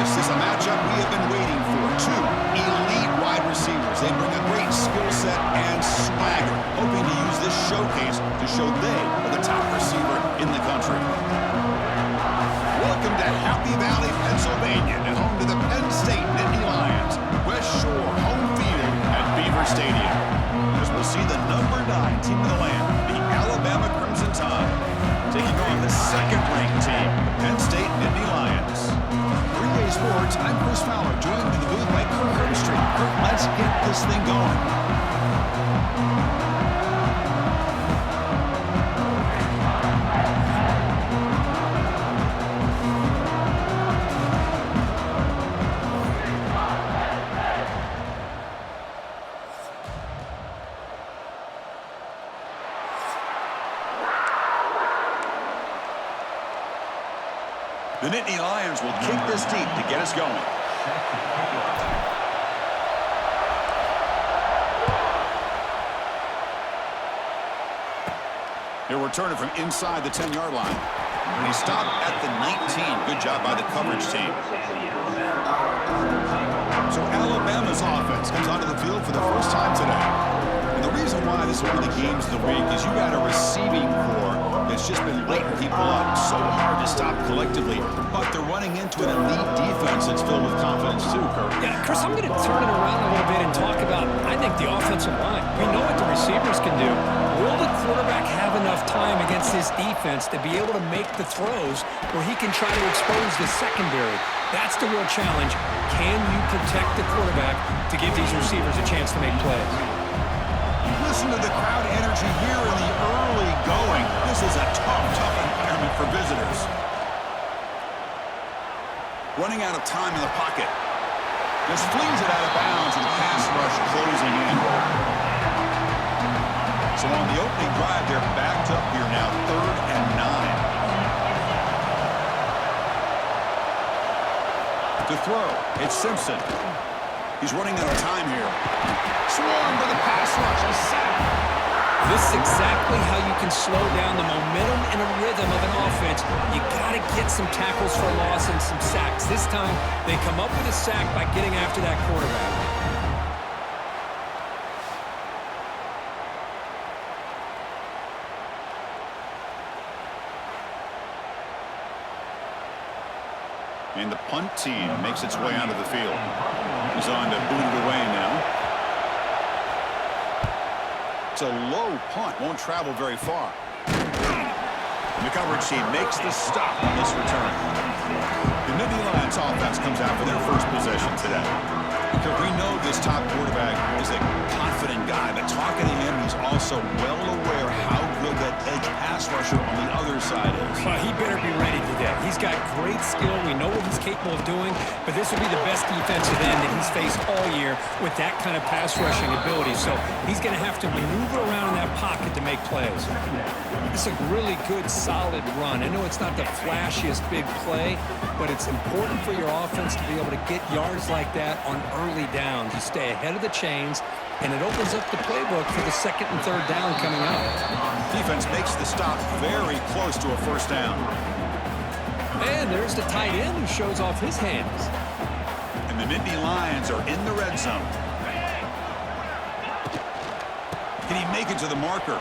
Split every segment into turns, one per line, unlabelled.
This is a matchup we have been waiting for. Two elite wide receivers. They bring a great skill set and swagger, hoping to use this showcase to show they are the top receiver in the country. Welcome to Happy Valley, Pennsylvania, and home to the Penn State Nittany Lions. West Shore home field at Beaver Stadium. As we'll see the number 9 team in the land, the Alabama Crimson Tide, taking on the second-ranked team, the Penn State Nittany Lions. 3-Day Sports, I'm Chris Fowler, joined in the booth by Kirk Herbstreit. Kirk, let's get this thing going. The Nittany Lions will kick this deep to get us going. He'll return it from inside the 10-yard line. And he stopped at the 19. Good job by the coverage team. So Alabama's offense comes onto the field for the first time today. And the reason why this is one of the games of the week is you got a receiving core that's just been lighting people up. So hard to stop collectively. But they're running into an elite defense that's filled with confidence too, Kirk.
Yeah, Chris, I'm going to turn it around a little bit and talk about, I think, the offensive line. We know what the receivers can do. Will the quarterback have enough time against this defense to be able to make the throws where he can try to expose the secondary? That's the real challenge. Can you protect the quarterback to give these receivers a chance to make plays?
Listen to the crowd energy here in the early going. This is a tough environment for visitors. Running out of time in the pocket. Just flings it out of bounds and the pass rush closing in. So on the opening drive, they're backed up here now, 3rd and 9. To throw, it's Simpson. He's running out of time here. Swarmed by the pass rush. He's sacked.
This is exactly how you can slow down the momentum and a rhythm of an offense. You got to get some tackles for loss and some sacks. This time, they come up with a sack by getting after that quarterback.
And the punt team makes its way onto the field. He's on to boot it away now. It's a low punt, won't travel very far. And the coverage team makes the stop on this return. The Nittany Lions offense comes out for their first possession today. Because we know this top quarterback is a confident guy, but talking to him, he's also well aware how good that edge pass rusher on the other side is.
Well, he better be ready today. He's got great skill. We know what he's capable of doing, but this will be the best defensive end that he's faced all year with that kind of pass rushing ability. So he's going to have to maneuver around in that pocket to make plays. It's a really good, solid run. I know it's not the flashiest big play, but it's important for your offense to be able to get yards like that on early downs. You stay ahead of the chains, and it opens up the playbook for the 2nd and 3rd down coming up.
Defense makes the stop very close to a first down.
And there's the tight end who shows off his hands.
And the Nittany Lions are in the red zone. Can he make it to the marker?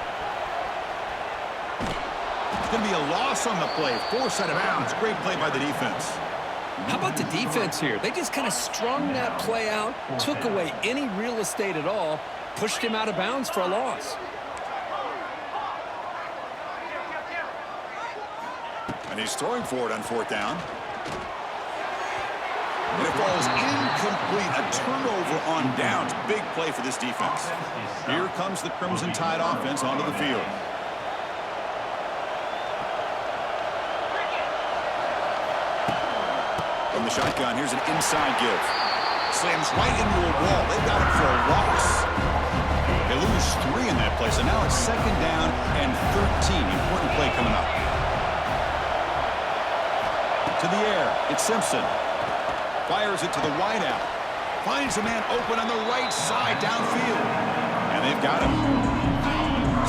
It's going to be a loss on the play. Forced out of bounds. Great play by the defense.
How about the defense here? They just kind of strung that play out, took away any real estate at all, pushed him out of bounds for a loss.
And he's throwing for it on 4th down. And it falls incomplete. A turnover on downs. Big play for this defense. Here comes the Crimson Tide offense onto the field. From the shotgun, here's an inside give. Slams right into a wall. They've got him for a loss. They lose 3 in that play, so now it's 2nd down and 13. Important play coming up. To the air, it's Simpson. Fires it to the wideout. Finds a man open on the right side downfield. And they've got him.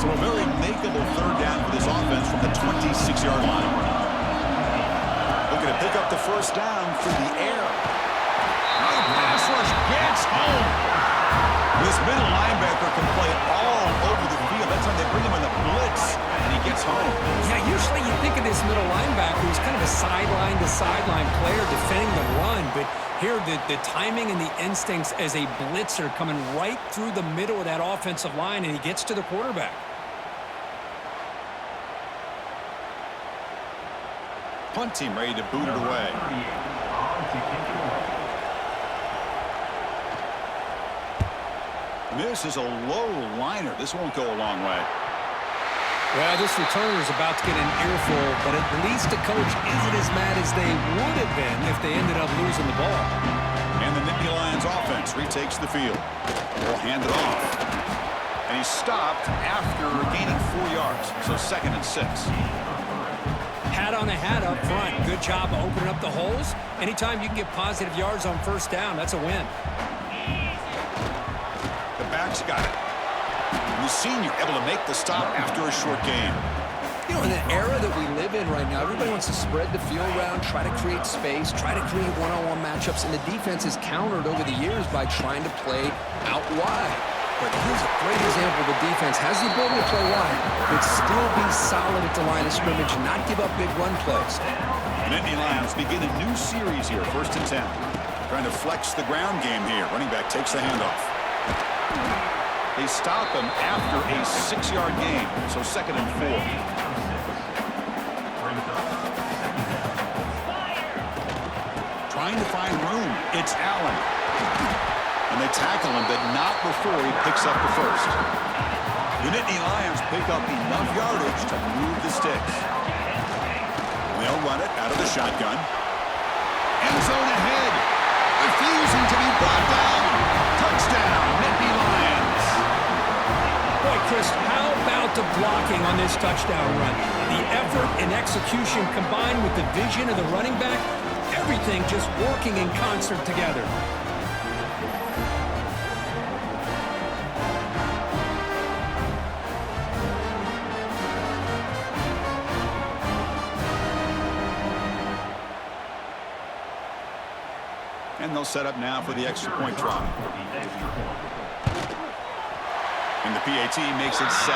So a very makeable 3rd down for this offense from the 26-yard line. Looking to pick up the first down through the air. Now the pass rush gets home. This middle linebacker can play all over the field. That's when they bring him in the blitz, and he gets home.
Yeah, usually you think of this middle linebacker who's kind of a sideline-to-sideline player defending the run, but here the timing and the instincts as a blitzer coming right through the middle of that offensive line, and he gets to the quarterback.
Punt team ready to boot it away. This is a low liner. This won't go a long way.
Well, this returner is about to get an earful, but at least the coach isn't as mad as they would have been if they ended up losing the ball.
And the Nittany Lions offense retakes the field. They'll hand it off. And he's stopped after gaining 4 yards. So 2nd and 6.
Hat on a hat up front. Good job of opening up the holes. Anytime you can get positive yards on first down, that's a win.
The back's got it. And the senior able to make the stop after a short game.
You know, in the era that we live in right now, everybody wants to spread the field around, try to create space, try to create one-on-one matchups, and the defense has countered over the years by trying to play out wide. But here's a great example. The defense has the ability to play wide, but still be solid at the line of scrimmage and not give up big run plays.
The Nittany Lions begin a new series here, 1st and 10. Trying to flex the ground game here. Running back takes the handoff. They stop him after a 6-yard gain, so 2nd and 4. Trying to find room. It's Allen. And they tackle him, but not before he picks up the first. The Nittany Lions pick up enough yardage to move the sticks. They'll run it out of the shotgun. End zone ahead. Refusing to be brought down. Touchdown, Nittany Lions.
Boy, Chris, how about the blocking on this touchdown run? The effort and execution combined with the vision of the running back, everything just working in concert together.
And they'll set up now for the extra point try. And the PAT makes it 7-0.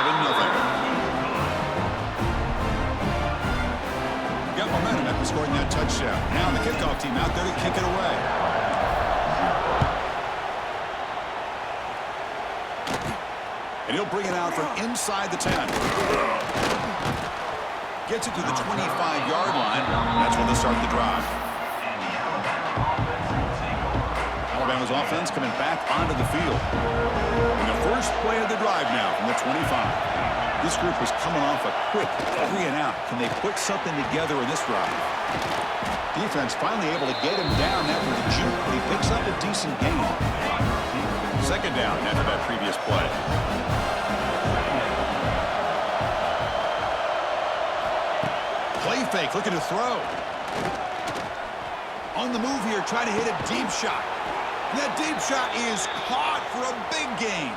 Got momentum after scoring that touchdown. Now the kickoff team out there to kick it away. And he'll bring it out from inside the 10. Gets it to the 25-yard line. That's when they start the drive. Alabama's offense coming back onto the field. And the first play of the drive now from the 25. This group was coming off a quick 3 and out. Can they put something together in this drive? Defense finally able to get him down after the juke, but he picks up a decent gain. 2nd down after that previous play. Play fake, looking to throw. On the move here, trying to hit a deep shot. That deep shot is caught for a big gain.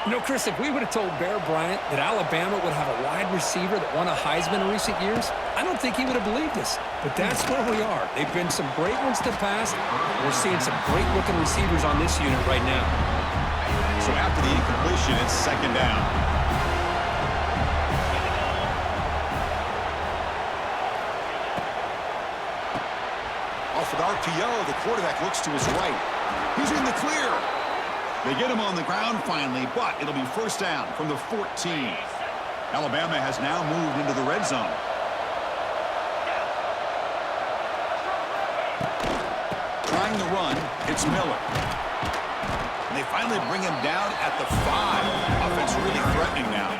You know, Chris, if we would have told Bear Bryant that Alabama would have a wide receiver that won a Heisman in recent years, I don't think he would have believed us. But that's where we are. They've been some great ones to pass. We're seeing some great-looking receivers on this unit right now.
So after the incompletion, it's 2nd down. Off with RPO, the quarterback looks to his right. He's in the clear. They get him on the ground finally, but it'll be 1st down from the 14. Alabama has now moved into the red zone. Trying to run, it's Miller. And they finally bring him down at the 5. Offense really threatening now.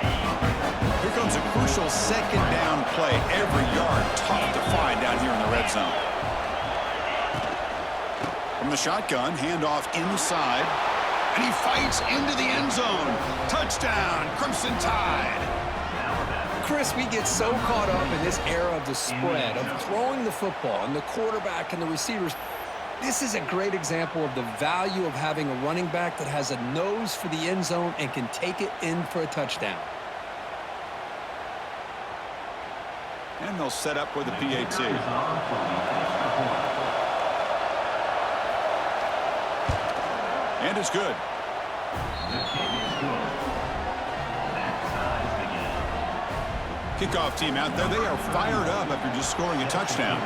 Here comes a crucial 2nd down play. Every yard tough to find down here in the red zone. From the shotgun, handoff inside. And he fights into the end zone. Touchdown, Crimson Tide.
Chris, we get so caught up in this era of the spread, of throwing the football, and the quarterback and the receivers. This is a great example of the value of having a running back that has a nose for the end zone and can take it in for a touchdown.
And they'll set up for the PAT. And it's good. Kickoff team out there. They are fired up after just scoring a touchdown.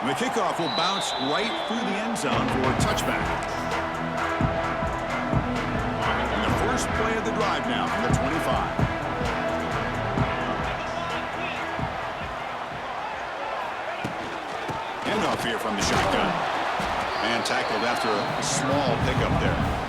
And the kickoff will bounce right through the end zone for a touchback. And the first play of the drive now from the 25. Handoff here from the shotgun. And tackled after a small pickup there.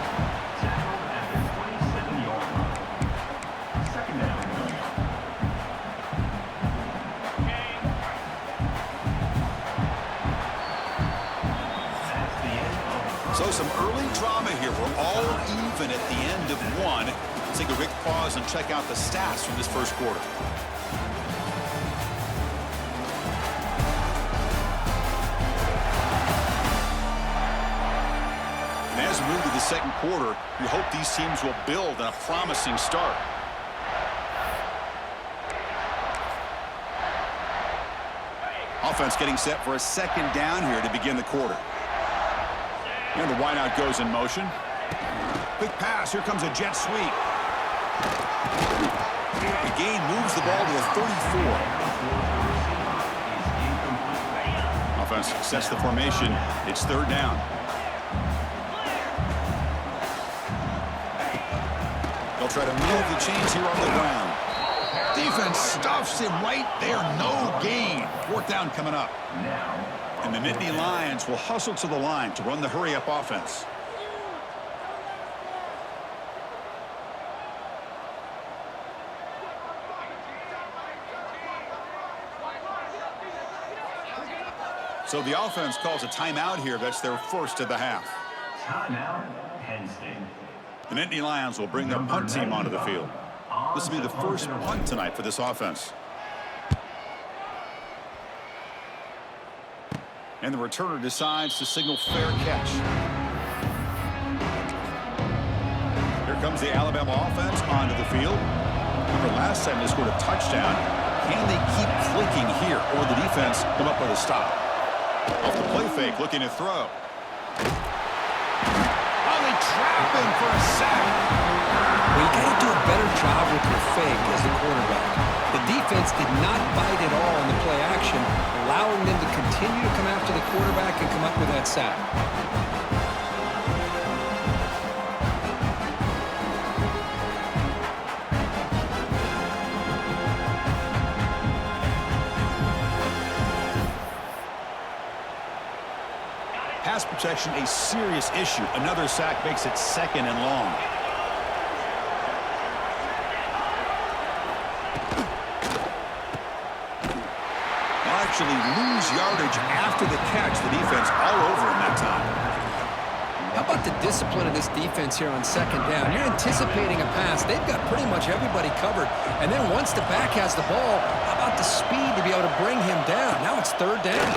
So some early drama here. We're all even at the end of one. Let's take a quick pause and check out the stats from this first quarter. And as we move to the second quarter, we hope these teams will build on a promising start. Offense getting set for a second down here to begin the quarter. And the wideout goes in motion. Quick pass. Here comes a jet sweep. The gain moves the ball to the 34. Offense sets the formation. It's third down. They'll try to move the chains here on the ground. Defense stuffs him right there. No gain. Fourth down coming up. And the Nittany Lions will hustle to the line to run the hurry-up offense. So the offense calls a timeout here. That's their first of the half.
Timeout, Penn State.
The Nittany Lions will bring their punt team onto the field. This will be the first punt tonight for this offense. And the returner decides to signal fair catch. Here comes the Alabama offense onto the field. Remember last time they scored a touchdown. Can they keep clicking here, or will the defense come up with a stop? Off the play fake, looking to throw. Oh, they trap him for a sack.
Well, you got to do a better job with your fake as the quarterback. The defense did not bite at all in the play action, allowing them to continue to come after the quarterback and come up with that sack.
Pass protection, a serious issue. Another sack makes it second and long. Actually lose yardage after the catch. The defense all over him that time.
How about the discipline of this defense here on second down? You're anticipating a pass. They've got pretty much everybody covered. And then once the back has the ball, how about the speed to be able to bring him down? Now it's third down.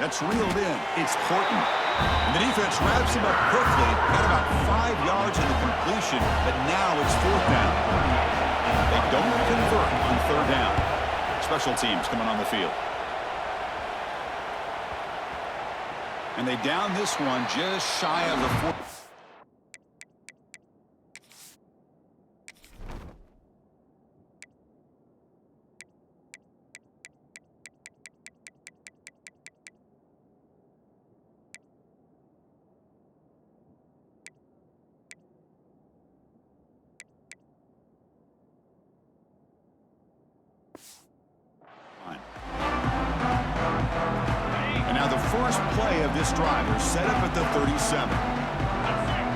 That's reeled in. It's Horton. And the defense wraps him up quickly. Got about 5 yards in the completion, but now it's fourth down. They don't convert on third down. Special teams coming on the field. And they down this one just shy of the fourth. And now the first play of this drive is set up at the 37.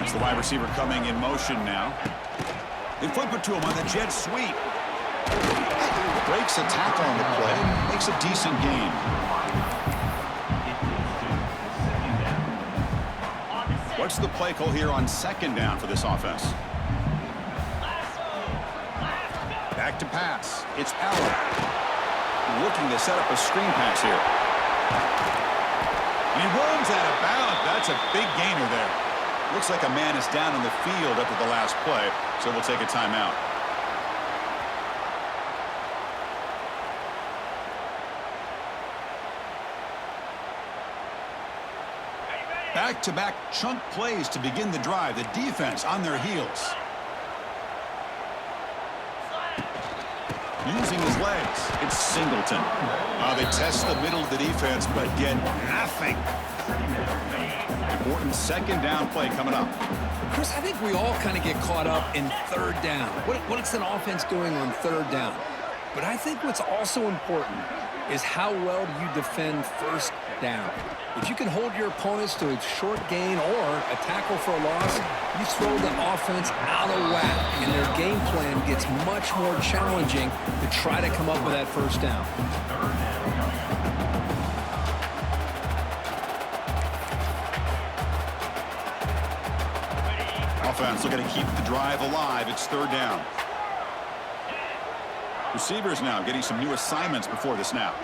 It's the wide receiver coming in motion now. They flip it to him on the jet sweep. Breaks a tackle on the play, makes a decent gain. What's the play call here on second down for this offense? Back to pass. It's Allen. Looking to set up a screen pass here. And he runs out of bounds. That's a big gainer there. Looks like a man is down in the field after the last play, so we'll take a timeout. Back-to-back chunk plays to begin the drive. The defense on their heels. Using his legs, it's Singleton. They test the middle of the defense, but get nothing. Important second down play coming up.
Chris, I think we all kind of get caught up in third down. What's an offense doing on third down? But I think what's also important is how well do you defend first down. If you can hold your opponents to a short gain or a tackle for a loss, you throw the offense out of whack, and their game plan gets much more challenging to try to come up with that first down.
Offense looking to keep the drive alive. It's third down. Receivers now getting some new assignments before the snap.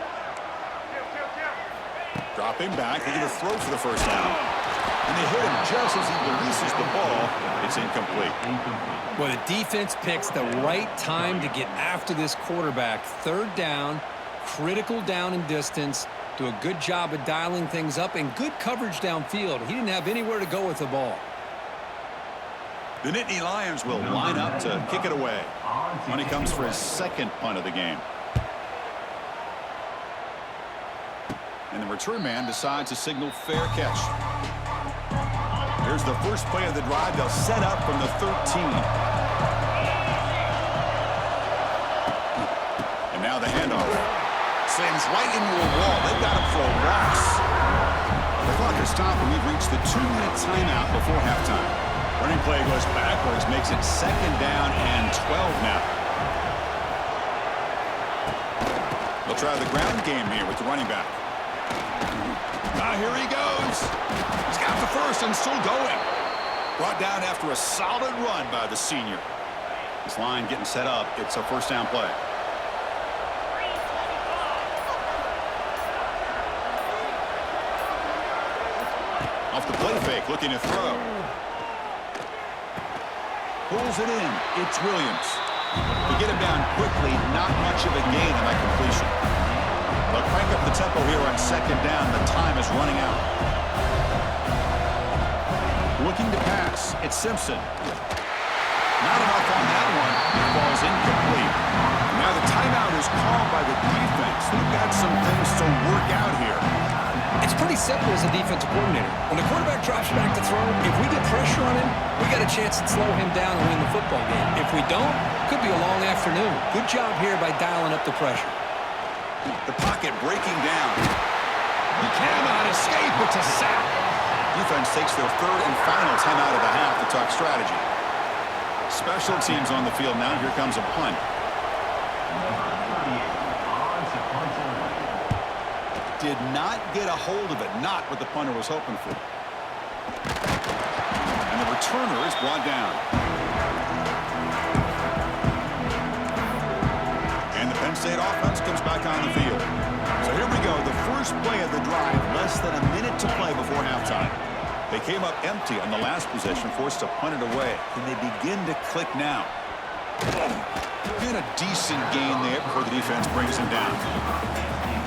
Dropping back, they're going to throw for the first down. And they hit him just as he releases the ball. It's incomplete.
Well, the defense picks the right time to get after this quarterback. Third down, critical down and distance. Do a good job of dialing things up and good coverage downfield. He didn't have anywhere to go with the ball.
The Nittany Lions will line up to kick it away when he comes for his second punt of the game. And the return man decides to signal fair catch. Here's the first play of the drive. They'll set up from the 13. And now the handoff. Slams right into a wall. They've got him for a loss. The clock is stopped and we've reached the 2-minute timeout before halftime. Running play goes backwards, makes it second down and 12 now. They'll try the ground game here with the running back. Here he goes. He's got the first and still going. Brought down after a solid run by the senior. This line getting set up. It's a first down play. Off the play fake, looking to throw. Pulls it in. It's Williams. To get him down quickly, not much of a gain on that completion. They'll crank up the tempo here on second down. The time is running out. Looking to pass. It's Simpson. Not enough on that one. It falls incomplete. Now the timeout is called by the defense. They've got some things to work out here.
It's pretty simple as a defensive coordinator. When the quarterback drops back to throw, if we get pressure on him, we got a chance to slow him down and win the football game. If we don't, could be a long afternoon. Good job here by dialing up the pressure.
The pocket breaking down. He cannot escape. It's a sack. Defense takes their third and final timeout of the half to talk strategy. Special teams on the field now. Here comes a punt. Did not get a hold of it. Not what the punter was hoping for. And the returner is brought down. And the Penn State offense comes back on the field. So here we go. The first play of the drive. Less than a minute to play before halftime. They came up empty on the last possession, forced to punt it away. Can they begin to click now? And a decent gain there before the defense brings him down.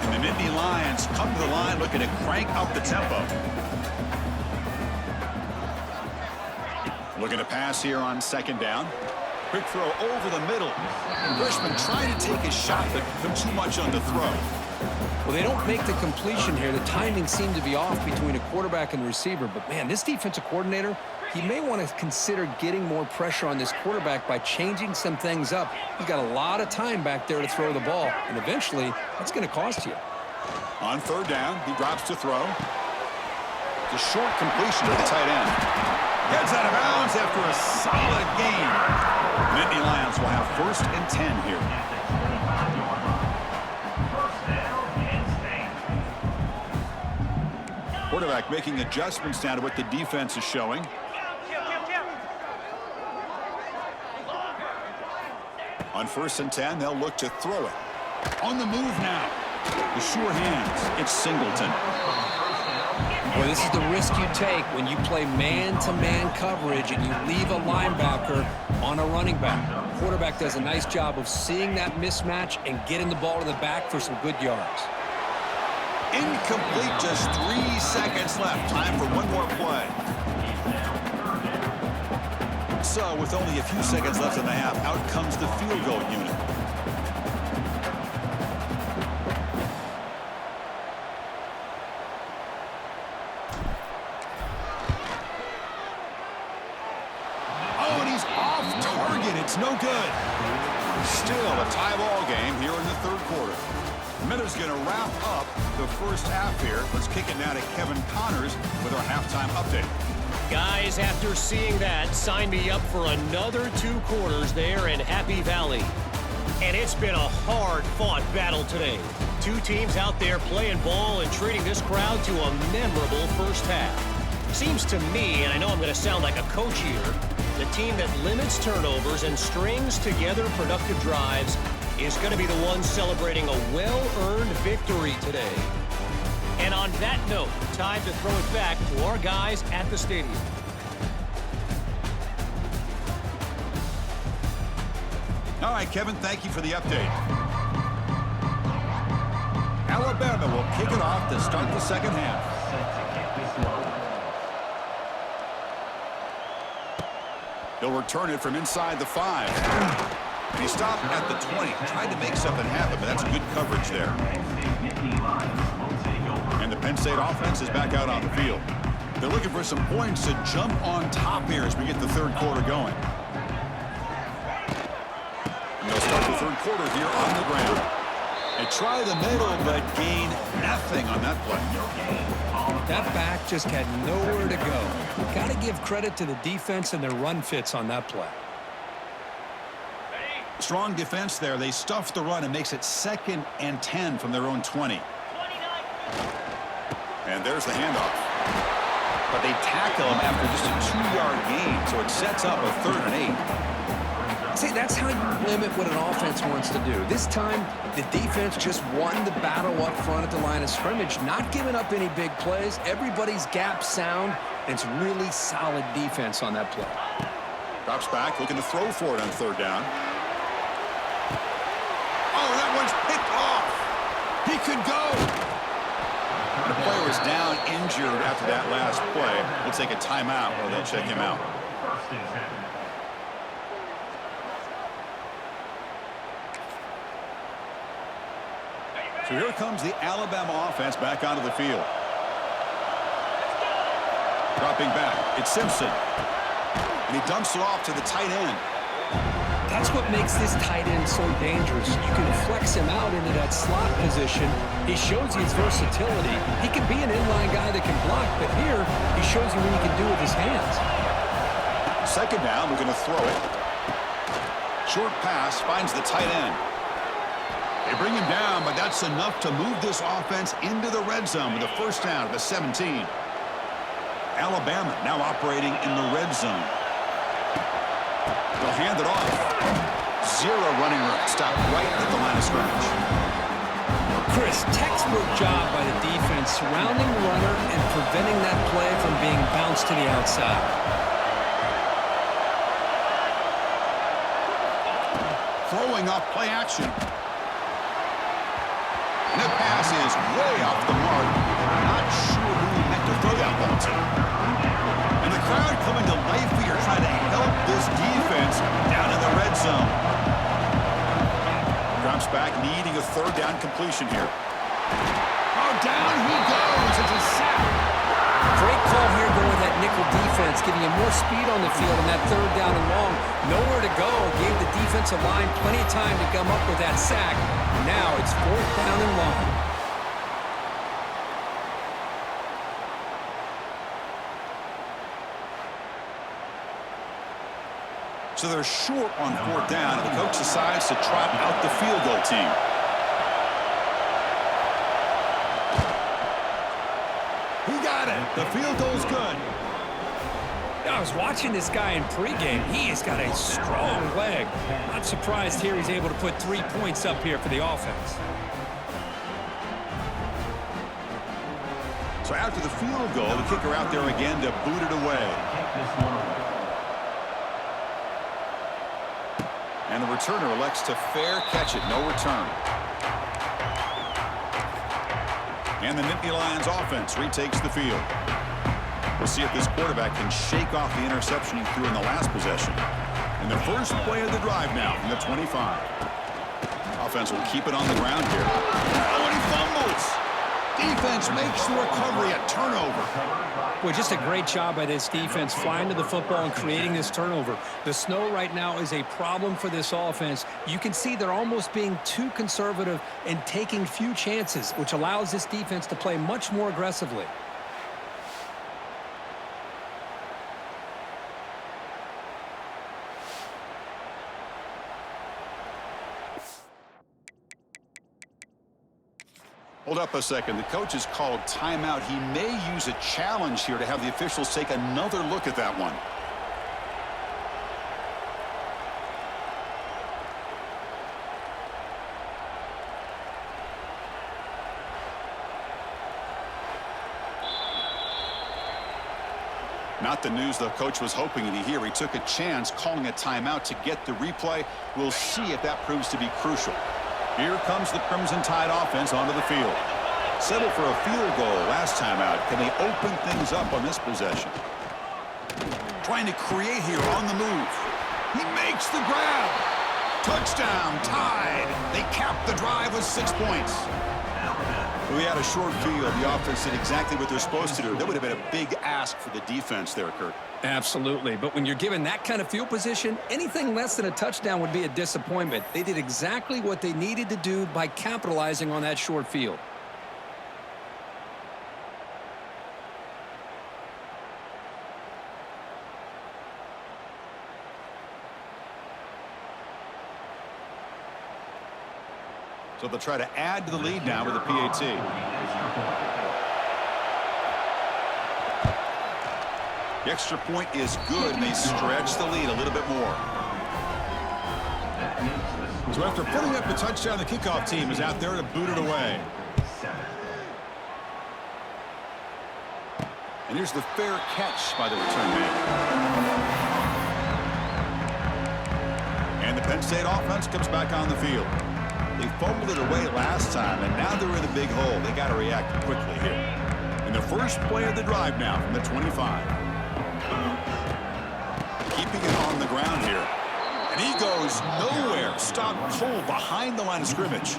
And the Nittany Lions come to the line looking to crank up the tempo. Looking to pass here on second down. Quick throw over the middle. Freshman trying to take his shot, but too much on the throw.
Well, they don't make the completion here. The timing seemed to be off between a quarterback and receiver. But, man, this defensive coordinator, he may want to consider getting more pressure on this quarterback by changing some things up. He's got a lot of time back there to throw the ball, and eventually that's going to cost you.
On third down, he drops to throw. It's a short completion to the tight end. Gets out of bounds after a solid gain. Nittany Lions will have first and 10 here. Quarterback making adjustments now to what the defense is showing. On first and 10, they'll look to throw it. On the move now. The sure hands. It's Singleton.
Well, this is the risk you take when you play man-to-man coverage and you leave a linebacker on a running back. Quarterback does a nice job of seeing that mismatch and getting the ball to the back for some good yards.
Incomplete, just 3 seconds left. Time for one more play. So, with only a few seconds left in the half, out comes the field goal unit. Oh, and he's off target. It's no good. Still a tie ball game here in the third quarter. Miller's going to wrap up the first half here. Let's kick it now to Kevin Connors with our halftime update.
Guys, after seeing that, sign me up for another 2 quarters there in Happy Valley. And it's been a hard-fought battle today. 2 teams out there playing ball and treating this crowd to a memorable first half. Seems to me, and I know I'm going to sound like a coach here, the team that limits turnovers and strings together productive drives is going to be the one celebrating a well-earned victory today. And on that note, time to throw it back to our guys at the stadium.
All right, Kevin, thank you for the update. Alabama will kick it off to start the second half. He'll return it from inside the 5. He stopped at the 20. Tried to make something happen, but that's good coverage there. And the Penn State offense is back out on the field. They're looking for some points to jump on top here as we get the third quarter going. And they'll start the third quarter here on the ground. They try the middle, but gain nothing on that play.
That back just had nowhere to go. Got to give credit to the defense and their run fits on that play.
Strong defense there. They stuff the run and makes it 2nd and 10 from their own 20. And there's the handoff. But they tackle him after just a 2-yard gain, so it sets up a 3rd and 8.
See, that's how you limit what an offense wants to do. This time, the defense just won the battle up front at the line of scrimmage, not giving up any big plays. Everybody's gap sound. It's really solid defense on that play.
Drops back, looking to throw for it on 3rd down. Oh, that one's picked off. He could go. The player is down injured after that last play. We'll take a timeout or they'll check him out. So here comes the Alabama offense back onto the field. Dropping back, it's Simpson. And he dumps it off to the tight end.
That's what makes this tight end so dangerous. You can flex him out into that slot position. He shows you his versatility. He can be an inline guy that can block, but here he shows you what he can do with his hands.
2nd down, we're going to throw it. Short pass finds the tight end. They bring him down, but that's enough to move this offense into the red zone with a 1st down at the 17. Alabama now operating in the red zone. They'll hand it off. 0 running room. Stopped right at the line of scrimmage.
Chris, textbook job by the defense surrounding the runner and preventing that play from being bounced to the outside.
Throwing off play action. And the pass is way off the mark. Not sure who he meant to throw that ball to. And the crowd coming to life here trying to help this defense down in the red zone. Drops back, needing a 3rd down completion here. Oh, down he goes. It's a sack.
Great call here going with that nickel defense, giving him more speed on the field on that 3rd down and long. Nowhere to go. Gave the defensive line plenty of time to come up with that sack. Now it's 4th down and long.
So they're short on 4th down, and the coach decides to trot out the field goal team. He got it. The field goal's good.
I was watching this guy in pregame. He has got a strong leg. Not surprised here he's able to put 3 points up here for the offense.
So after the field goal, the kicker out there again to boot it away. And the returner elects to fair catch it. No return. And the Nittany Lions offense retakes the field. We'll see if this quarterback can shake off the interception he threw in the last possession. And the first play of the drive now from the 25. Offense will keep it on the ground here. Oh, and he fumbles. Defense makes the recovery a turnover.
Well, just a great job by this defense flying to the football and creating this turnover. The snow right now is a problem for this offense. You can see they're almost being too conservative and taking few chances, which allows this defense to play much more aggressively.
Hold up a second. The coach has called timeout. He may use a challenge here to have the officials take another look at that one. Not the news the coach was hoping to hear. He took a chance calling a timeout to get the replay. We'll see if that proves to be crucial. Here comes the Crimson Tide offense onto the field. Settled for a field goal last time out. Can they open things up on this possession? Trying to create here on the move. He makes the grab. Touchdown, Tide. They cap the drive with 6 points. We had a short field. The offense did exactly what they're supposed to do. That would have been a big ask for the defense there, Kurt.
Absolutely. But when you're given that kind of field position, anything less than a touchdown would be a disappointment. They did exactly what they needed to do by capitalizing on that short field.
So they'll try to add to the lead now with a PAT. The extra point is good, and they stretch the lead a little bit more. So after putting up the touchdown, the kickoff team is out there to boot it away. And here's the fair catch by the return man. And the Penn State offense comes back on the field. They fumbled it away last time, and now they're in a big hole. They got to react quickly here. And the first play of the drive now from the 25. Keeping it on the ground here. And he goes nowhere. Stop cold behind the line of scrimmage.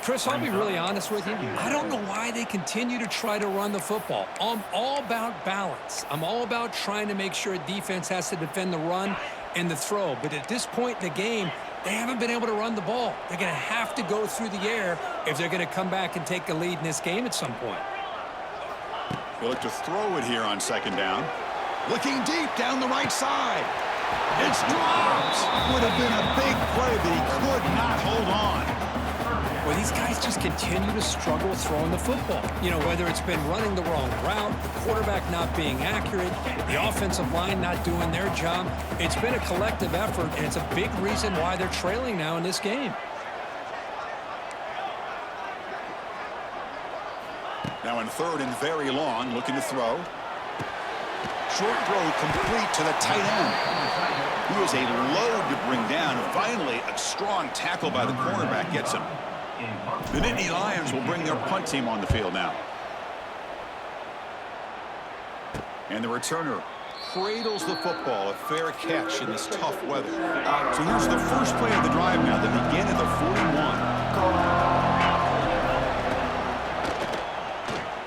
Chris, I'll be really honest with you. I don't know why they continue to try to run the football. I'm all about balance. I'm all about trying to make sure a defense has to defend the run and the throw. But at this point in the game, they haven't been able to run the ball. They're going to have to go through the air if they're going to come back and take a lead in this game at some point.
They look to throw it here on second down. Looking deep down the right side. It's dropped. Would have been a big play, but he could not hold on.
Well, these guys just continue to struggle throwing the football. You know, whether it's been running the wrong route, the quarterback not being accurate, the offensive line not doing their job. It's been a collective effort, and it's a big reason why they're trailing now in this game.
Now in third and very long, looking to throw. Short throw complete to the tight end. He was a load to bring down. Finally, a strong tackle by the cornerback gets him. The Nittany Lions will bring their punt team on the field now. And the returner cradles the football, a fair catch in this tough weather. So here's the first play of the drive now, the beginning of the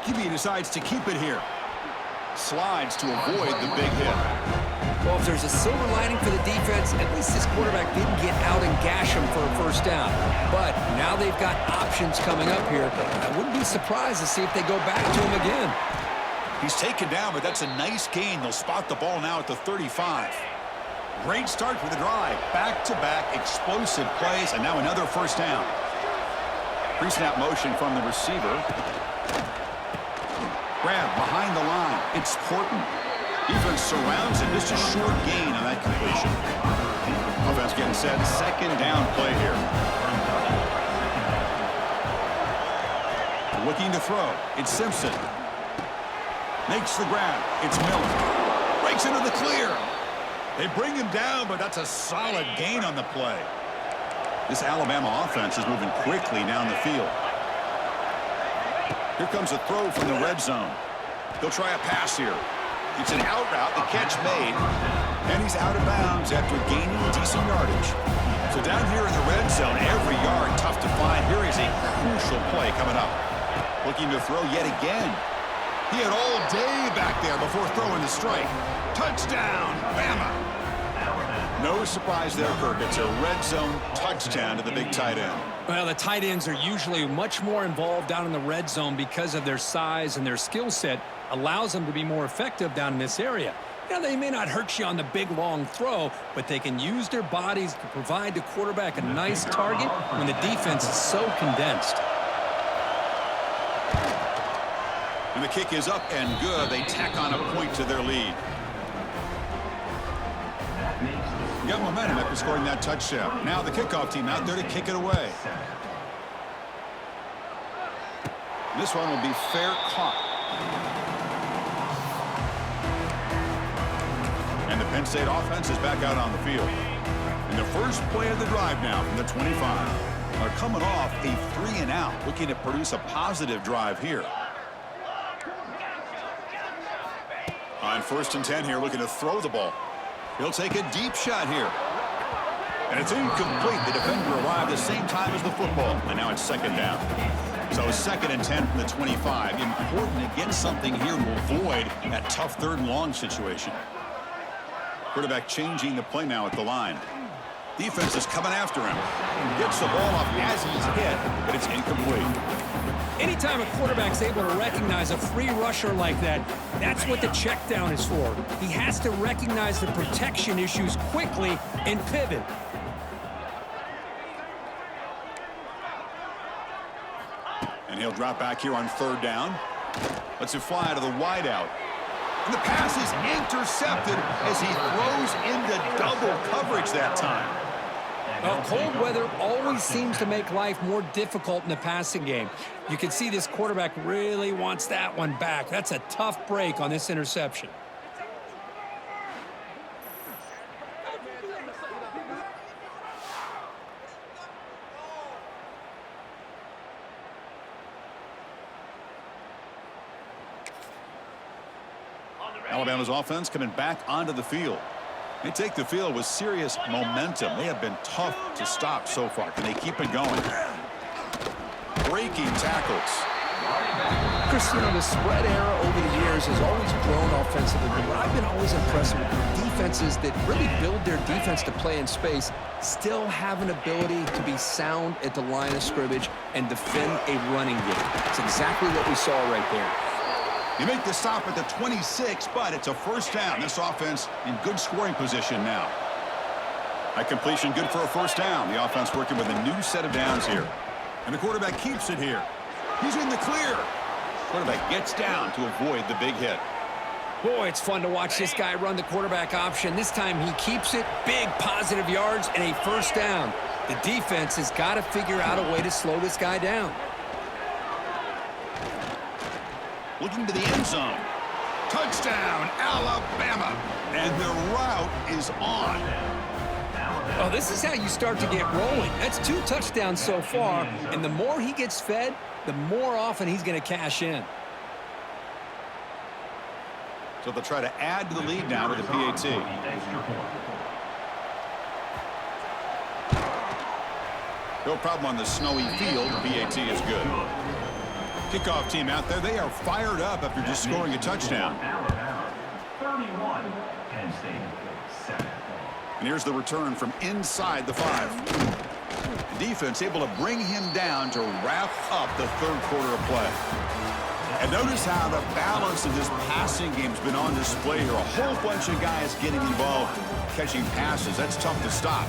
41. Gibby decides to keep it here. Slides to avoid the big hit.
Well, if there's a silver lining for the defense, at least this quarterback didn't get out and gash him for a first down. But now they've got options coming up here. I wouldn't be surprised to see if they go back to him again.
He's taken down, but that's a nice gain. They'll spot the ball now at the 35. Great start for the drive. Back-to-back explosive plays, and now another first down. Pre-snap motion from the receiver. Grab behind the line. It's Porton. Defense surrounds him. Just a short gain on that completion. Offense getting set. Second down play here. Looking to throw. It's Simpson. Makes the grab. It's Miller. Breaks into the clear. They bring him down, but that's a solid gain on the play. This Alabama offense is moving quickly down the field. Here comes a throw from the red zone. He'll try a pass here. It's an out route, the catch made, and he's out of bounds after gaining decent yardage. So down here in the red zone, every yard tough to find. Here is a crucial play coming up. Looking to throw yet again. He had all day back there before throwing the strike. Touchdown, Bama. No surprise there, Kirk. It's a red zone touchdown to the big tight end.
Well, the tight ends are usually much more involved down in the red zone because of their size, and their skill set allows them to be more effective down in this area. Now, they may not hurt you on the big, long throw, but they can use their bodies to provide the quarterback a nice target when the defense is so condensed.
And the kick is up and good. They tack on a point to their lead. Got momentum after scoring that touchdown. Now the kickoff team out there to kick it away. This one will be fair caught. And the Penn State offense is back out on the field. And the first play of the drive now from the 25. Are coming off a 3-and-out, looking to produce a positive drive here. On 1st and 10 here, looking to throw the ball. He'll take a deep shot here. And it's incomplete. The defender arrived the same time as the football. And now it's 2nd down. So 2nd and 10 from the 25. Important to get something here to avoid that tough 3rd and long situation. Quarterback changing the play now at the line. Defense is coming after him. Gets the ball off as he's hit, but it's incomplete.
Anytime a quarterback's able to recognize a free rusher like that, that's what the check down is for. He has to recognize the protection issues quickly and pivot.
And he'll drop back here on 3rd down. Lets it fly to the wideout. And the pass is intercepted as he throws into double coverage that time.
Well, cold weather always seems to make life more difficult in the passing game. You can see this quarterback really wants that one back. That's a tough break on this interception.
Alabama's offense coming back onto the field. They take the field with serious momentum. They have been tough to stop so far. Can they keep it going? Breaking tackles.
Chris, you know, the spread era over the years has always grown offensively, but what I've been always impressed with defenses that really build their defense to play in space still have an ability to be sound at the line of scrimmage and defend a running game. It's exactly what we saw right there.
You make the stop at the 26, but it's a 1st down. This offense in good scoring position now. That completion good for a 1st down. The offense working with a new set of downs here. And the quarterback keeps it here. He's in the clear. Quarterback gets down to avoid the big hit.
Boy, it's fun to watch this guy run the quarterback option. This time he keeps it, big positive yards, and a 1st down. The defense has got to figure out a way to slow this guy down.
Looking to the end zone. Touchdown, Alabama. And the route is on.
Oh, this is how you start to get rolling. That's 2 touchdowns so far, and the more he gets fed, the more often he's going to cash in.
So they'll try to add to the lead now with the PAT. No problem on the snowy field. The PAT is good. Kickoff team out there. They are fired up after just scoring a touchdown.
31, Penn State, 7.
And here's the return from inside the 5. The defense able to bring him down to wrap up the 3rd quarter of play. And notice how the balance of this passing game has been on display here. A whole bunch of guys getting involved, catching passes. That's tough to stop.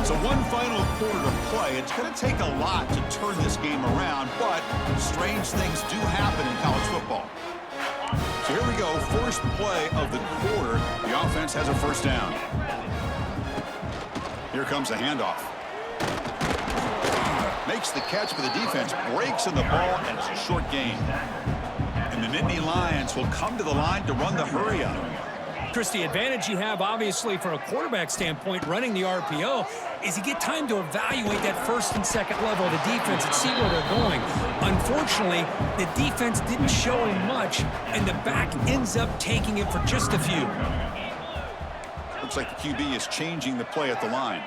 So one final quarter to play. It's going to take a lot to turn this game around, but strange things do happen in college football. So here we go, first play of the quarter. The offense has a 1st down. Here comes the handoff. Makes the catch for the defense, breaks in the ball, and it's a short gain. And the Nittany Lions will come to the line to run the hurry up.
Chris, the advantage you have, obviously, from a quarterback standpoint, running the RPO, is you get time to evaluate that first and second level of the defense and see where they're going. Unfortunately, the defense didn't show him much, and the back ends up taking it for just a few.
Looks like the QB is changing the play at the line.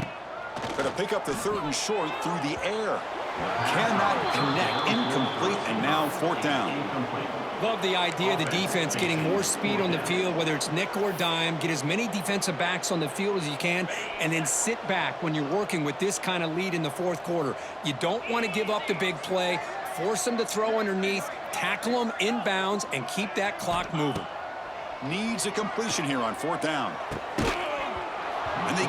Going to pick up the third and short through the air. Cannot connect. Incomplete, and now fourth down.
Love the idea of the defense getting more speed on the field, whether it's nickel or dime. Get as many defensive backs on the field as you can, and then sit back when you're working with this kind of lead in the fourth quarter. You don't want to give up the big play. Force them to throw underneath, tackle them inbounds, and keep that clock moving.
Needs a completion here on fourth down. And they